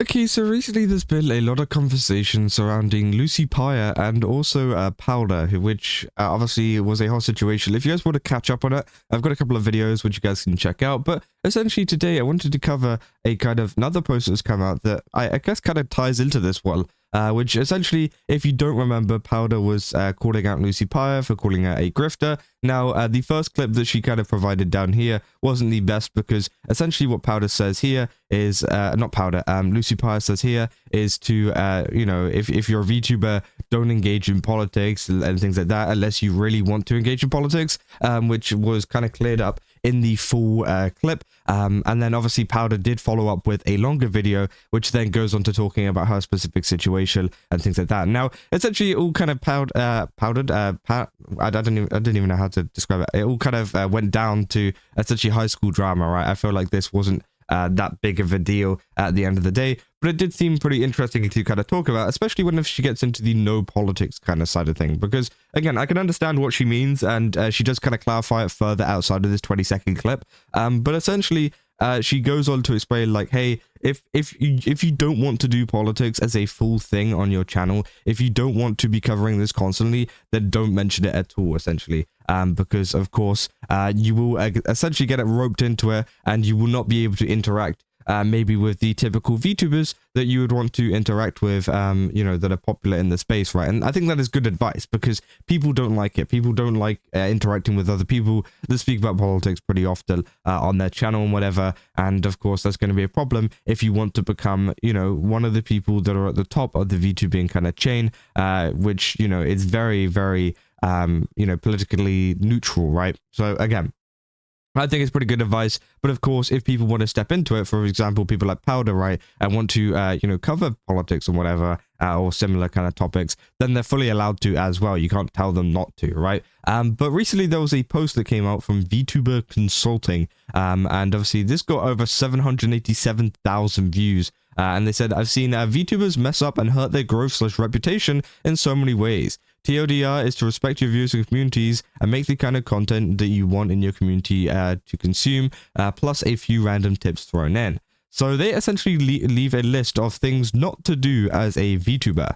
Okay, so recently there's been a lot of conversation surrounding Lucy Pyre and also Powdur, which obviously was a whole situation. If you guys want to catch up on it, I've got a couple of videos which you guys can check out. But essentially today I wanted to cover a kind of another post that's come out that I guess kind of ties into this one. Which essentially, if you don't remember, Powdur was calling out Lucy Pyre for calling her a grifter. Now, the first clip that she kind of provided down here wasn't the best because essentially what Powdur says here is, not Powdur, Lucy Pyre says here is to, you know, if you're a VTuber, don't engage in politics and things like that unless you really want to engage in politics, which was kind of cleared up in the full clip. And then obviously Powdur did follow up with a longer video, which then goes on to talking about her specific situation and things like that. Now, essentially, it all kind of powdered. I didn't even know how to describe it. It all kind of went down to essentially high school drama, right? I feel like this wasn't that big of a deal at the end of the day, but it did seem pretty interesting to kind of talk about, especially when she gets into the no politics kind of side of thing, because again, I can understand what she means, and she does kind of clarify it further outside of this 20-second clip, but essentially she goes on to explain, like, hey, if you don't want to do politics as a full thing on your channel, if you don't want to be covering this constantly, then don't mention it at all, essentially, because of course you will essentially get it roped into it, and you will not be able to interact maybe with the typical VTubers that you would want to interact with, you know, that are popular in the space, right? And I think that is good advice because people don't like it. People don't like interacting with other people that speak about politics pretty often on their channel and whatever. And of course, that's going to be a problem if you want to become, you know, one of the people that are at the top of the VTubing kind of chain, which, you know, is very, very, you know, politically neutral, right? So again, I think it's pretty good advice, but of course, if people want to step into it, for example, people like Powdur, right, and want to, you know, cover politics or whatever, or similar kind of topics, then they're fully allowed to as well. You can't tell them not to, right? But recently there was a post that came out from VTuber Consulting, and obviously this got over 787,000 views. And they said, I've seen VTubers mess up and hurt their growth/reputation in so many ways. TLDR is to respect your viewers and communities and make the kind of content that you want in your community to consume, plus a few random tips thrown in. So they essentially leave a list of things not to do as a VTuber.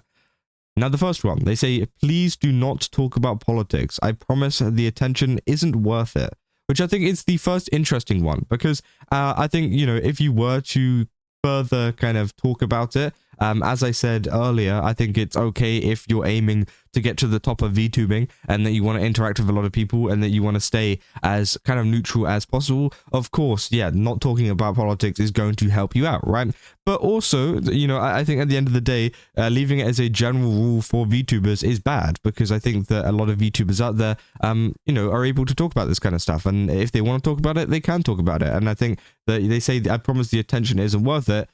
Now, the first one, they say, please do not talk about politics. I promise the attention isn't worth it. Which I think is the first interesting one, because I think, you know, if you were to further kind of talk about it, as I said earlier, I think it's okay if you're aiming to get to the top of VTubing and that you want to interact with a lot of people and that you want to stay as kind of neutral as possible. Of course, yeah, not talking about politics is going to help you out, right? But also, you know, I think at the end of the day, leaving it as a general rule for VTubers is bad, because I think that a lot of VTubers out there, you know, are able to talk about this kind of stuff. And if they want to talk about it, they can talk about it. And I think that they say, I promise the attention isn't worth it.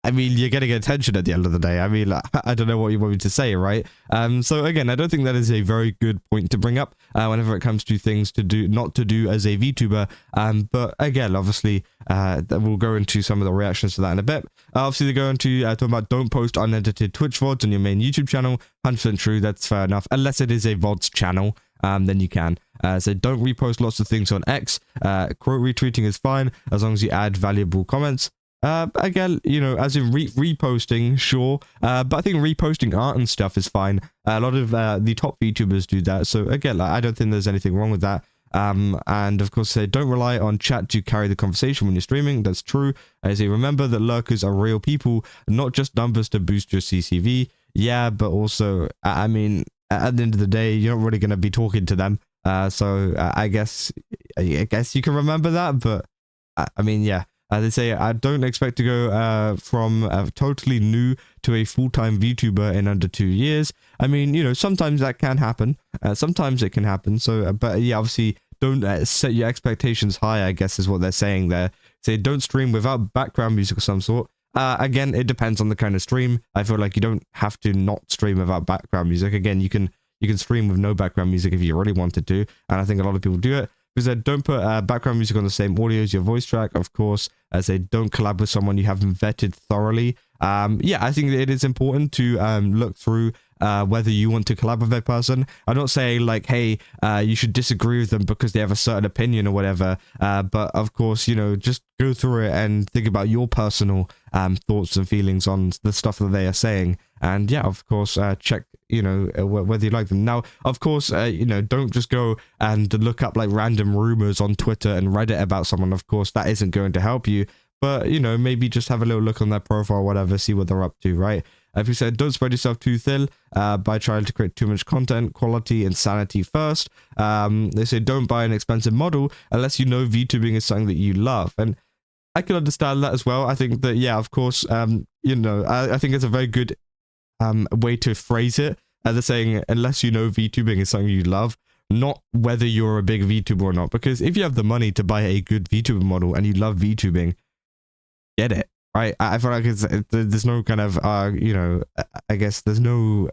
I mean, you're getting attention at the end of the day. I mean, I don't know what you want me to say, right? So again, I don't think that is a very good point to bring up whenever it comes to things to do, not to do as a VTuber. But again, obviously, we'll go into some of the reactions to that in a bit. Obviously, they go into talking about don't post unedited Twitch VODs on your main YouTube channel. 100% true, that's fair enough. Unless it is a VODs channel, then you can. So don't repost lots of things on X. Quote retweeting is fine as long as you add valuable comments. Again, you know, as in reposting, sure, but I think reposting art and stuff is fine. A lot of the top VTubers do that, so again, I don't think there's anything wrong with that. And of course, they don't rely on chat to carry the conversation when you're streaming. That's true. I say remember that lurkers are real people, not just numbers to boost your CCV. Yeah, but also, I mean, at the end of the day, you're not really going to be talking to them. So I guess you can remember that, but I mean, yeah. They say, I don't expect to go from totally new to a full-time VTuber in under 2 years. I mean, you know, sometimes that can happen. Sometimes it can happen. So, but yeah, obviously, don't set your expectations high, I guess is what they're saying there. Say, don't stream without background music of some sort. Again, it depends on the kind of stream. I feel like you don't have to not stream without background music. Again, you can stream with no background music if you really wanted to. And I think a lot of people do it. Because don't put background music on the same audio as your voice track, of course. As they don't collab with someone you haven't vetted thoroughly. Yeah, I think it is important to look through whether you want to collab with that person. I'm not saying like, hey, you should disagree with them because they have a certain opinion or whatever, but of course, you know, just go through it and think about your personal thoughts and feelings on the stuff that they are saying. And yeah, of course, check, you know, whether you like them. Now, of course, you know, don't just go and look up like random rumors on Twitter and Reddit about someone. Of course, that isn't going to help you. But, you know, maybe just have a little look on their profile or whatever, see what they're up to, right? If you said, don't spread yourself too thin by trying to create too much content, quality and sanity first. They say, don't buy an expensive model unless you know VTubing is something that you love. And I can understand that as well. I think that, yeah, of course, you know, I think it's a very good way to phrase it. They're saying, unless you know VTubing is something you love, not whether you're a big VTuber or not. Because if you have the money to buy a good VTuber model and you love VTubing, get it, right? I feel like there's no kind of, you know, I guess there's no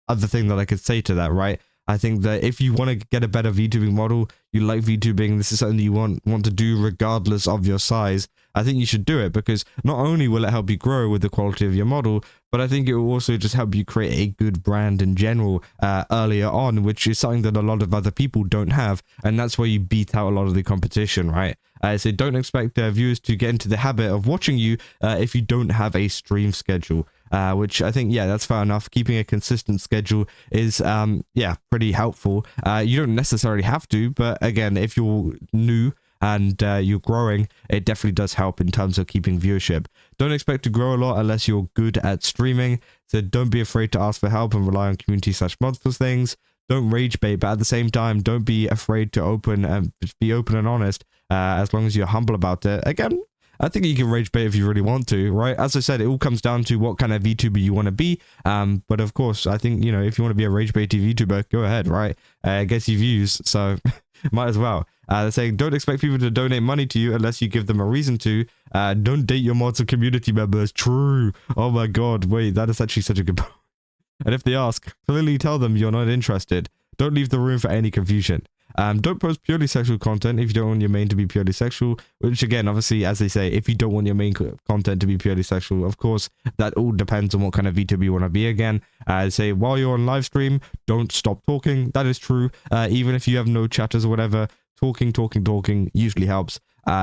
other thing that I could say to that, right? I think that if you want to get a better VTubing model, you like VTubing, this is something you want to do regardless of your size, I think you should do it, because not only will it help you grow with the quality of your model, but I think it will also just help you create a good brand in general earlier on, which is something that a lot of other people don't have, and that's where you beat out a lot of the competition, right? So don't expect viewers to get into the habit of watching you if you don't have a stream schedule, which I think, yeah, that's fair enough. Keeping a consistent schedule is, yeah, pretty helpful. You don't necessarily have to, but again, if you're new and you're growing, it definitely does help in terms of keeping viewership. Don't expect to grow a lot unless you're good at streaming, so don't be afraid to ask for help and rely on community/mods for things. Don't rage bait, but at the same time, don't be afraid to be open and honest, as long as you're humble about it. Again, I think you can rage bait if you really want to, right? As I said, it all comes down to what kind of VTuber you want to be. But of course, I think, you know, if you want to be a rage baity VTuber, go ahead, right? Gets you views, so might as well. They're saying, don't expect people to donate money to you unless you give them a reason to. Don't date your mods or community members. True. Oh my god, wait, that is actually such a good point. And if they ask, clearly tell them you're not interested. Don't leave the room for any confusion. Don't post purely sexual content if you don't want your main to be purely sexual, which again, obviously, as they say, if you don't want your main content to be purely sexual, of course, that all depends on what kind of VTuber you want to be again. They say, while you're on live stream, don't stop talking. That is true. Even if you have no chatters or whatever, talking usually helps.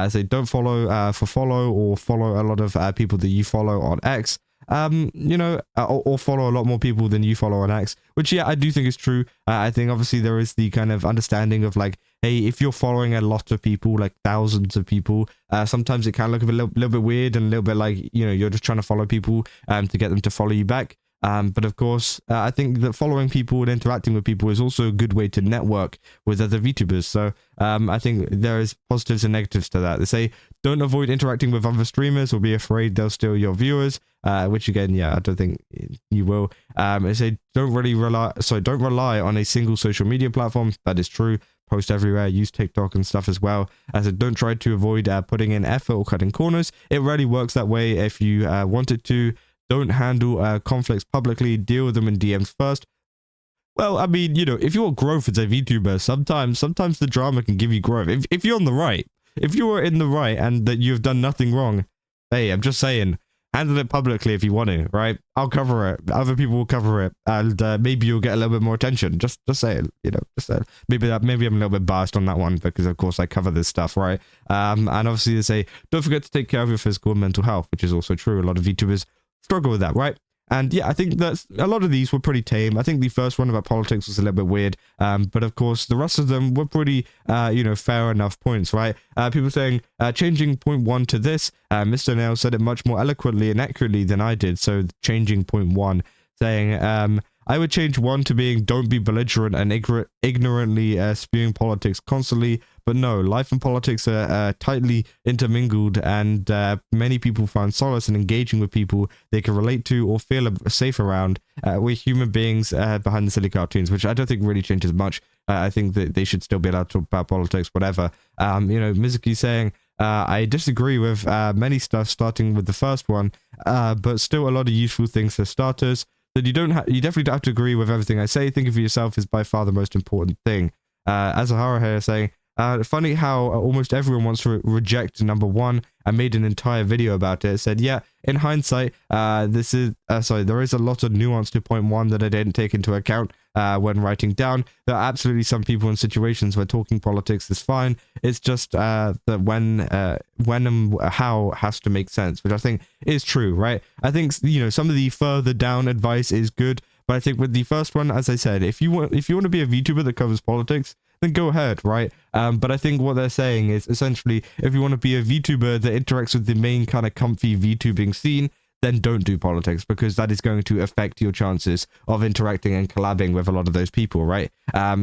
Say, don't follow for follow, or follow a lot of people that you follow on X. You know, or follow a lot more people than you follow on X, which, yeah, I do think is true. I think obviously there is the kind of understanding of like, hey, if you're following a lot of people, like thousands of people, sometimes it can look a little bit weird and a little bit like, you know, you're just trying to follow people to get them to follow you back. But of course, I think that following people and interacting with people is also a good way to network with other VTubers. So I think there is positives and negatives to that. They say, don't avoid interacting with other streamers or be afraid they'll steal your viewers, which again, yeah, I don't think you will. They say, don't rely on a single social media platform. That is true. Post everywhere, use TikTok and stuff as well. As don't try to avoid putting in effort or cutting corners. It rarely works that way if you wanted to. Don't handle conflicts publicly, deal with them in DMs first. Well, I mean, you know, if you want growth as a VTuber, sometimes the drama can give you growth. If you're on the right, if you are in the right and that you've done nothing wrong, hey, I'm just saying, handle it publicly if you want to, right? I'll cover it. Other people will cover it, and maybe you'll get a little bit more attention. Just saying, you know, just saying. Maybe I'm a little bit biased on that one because, of course, I cover this stuff, right? And obviously they say, don't forget to take care of your physical and mental health, which is also true. A lot of VTubers struggle with that, right? And yeah, I think that a lot of these were pretty tame. I think the first one about politics was a little bit weird, but of course the rest of them were pretty you know, fair enough points, right? People saying changing point 1 to this, Mr. Nail said it much more eloquently and accurately than I did. So changing point 1, saying I would change 1 to being don't be belligerent and ignorantly spewing politics constantly. But no, life and politics are tightly intermingled, and many people find solace in engaging with people they can relate to or feel safe around. We're human beings behind the silly cartoons, which I don't think really changes much. I think that they should still be allowed to talk about politics, whatever. You know, Mizuki saying, I disagree with many stuff, starting with the first one, but still a lot of useful things for starters. That you definitely don't have to agree with everything I say. Thinking for yourself is by far the most important thing. Azahara here saying, Funny how almost everyone wants to reject number one. I made an entire video about it. It said, yeah, in hindsight, there is a lot of nuance to point one that I didn't take into account when writing down. There are absolutely some people in situations where talking politics is fine. It's just that when and how has to make sense, which I think is true, right? I think, you know, some of the further down advice is good, but I think with the first one, as I said, if you want to be a VTuber that covers politics, then go ahead, right? But I think what they're saying is essentially, if you want to be a VTuber that interacts with the main kind of comfy VTubing scene, then don't do politics, because that is going to affect your chances of interacting and collabing with a lot of those people, right?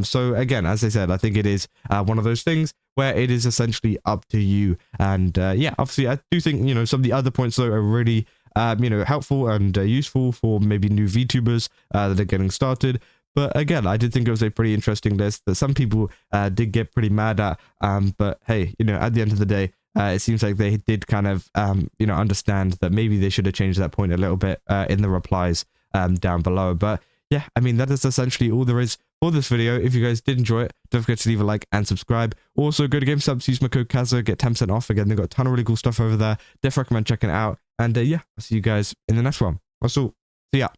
So again, as I said, I think it is one of those things where it is essentially up to you. And yeah, obviously, I do think, you know, some of the other points though are really you know, helpful and useful for maybe new VTubers that are getting started. But again, I did think it was a pretty interesting list that some people did get pretty mad at. But hey, you know, at the end of the day, it seems like they did kind of, you know, understand that maybe they should have changed that point a little bit in the replies down below. But yeah, I mean, that is essentially all there is for this video. If you guys did enjoy it, don't forget to leave a like and subscribe. Also, go to GameStop, use my code Kazo, get 10% off. Again, they've got a ton of really cool stuff over there. Definitely recommend checking it out. And yeah, I'll see you guys in the next one. Also, see ya.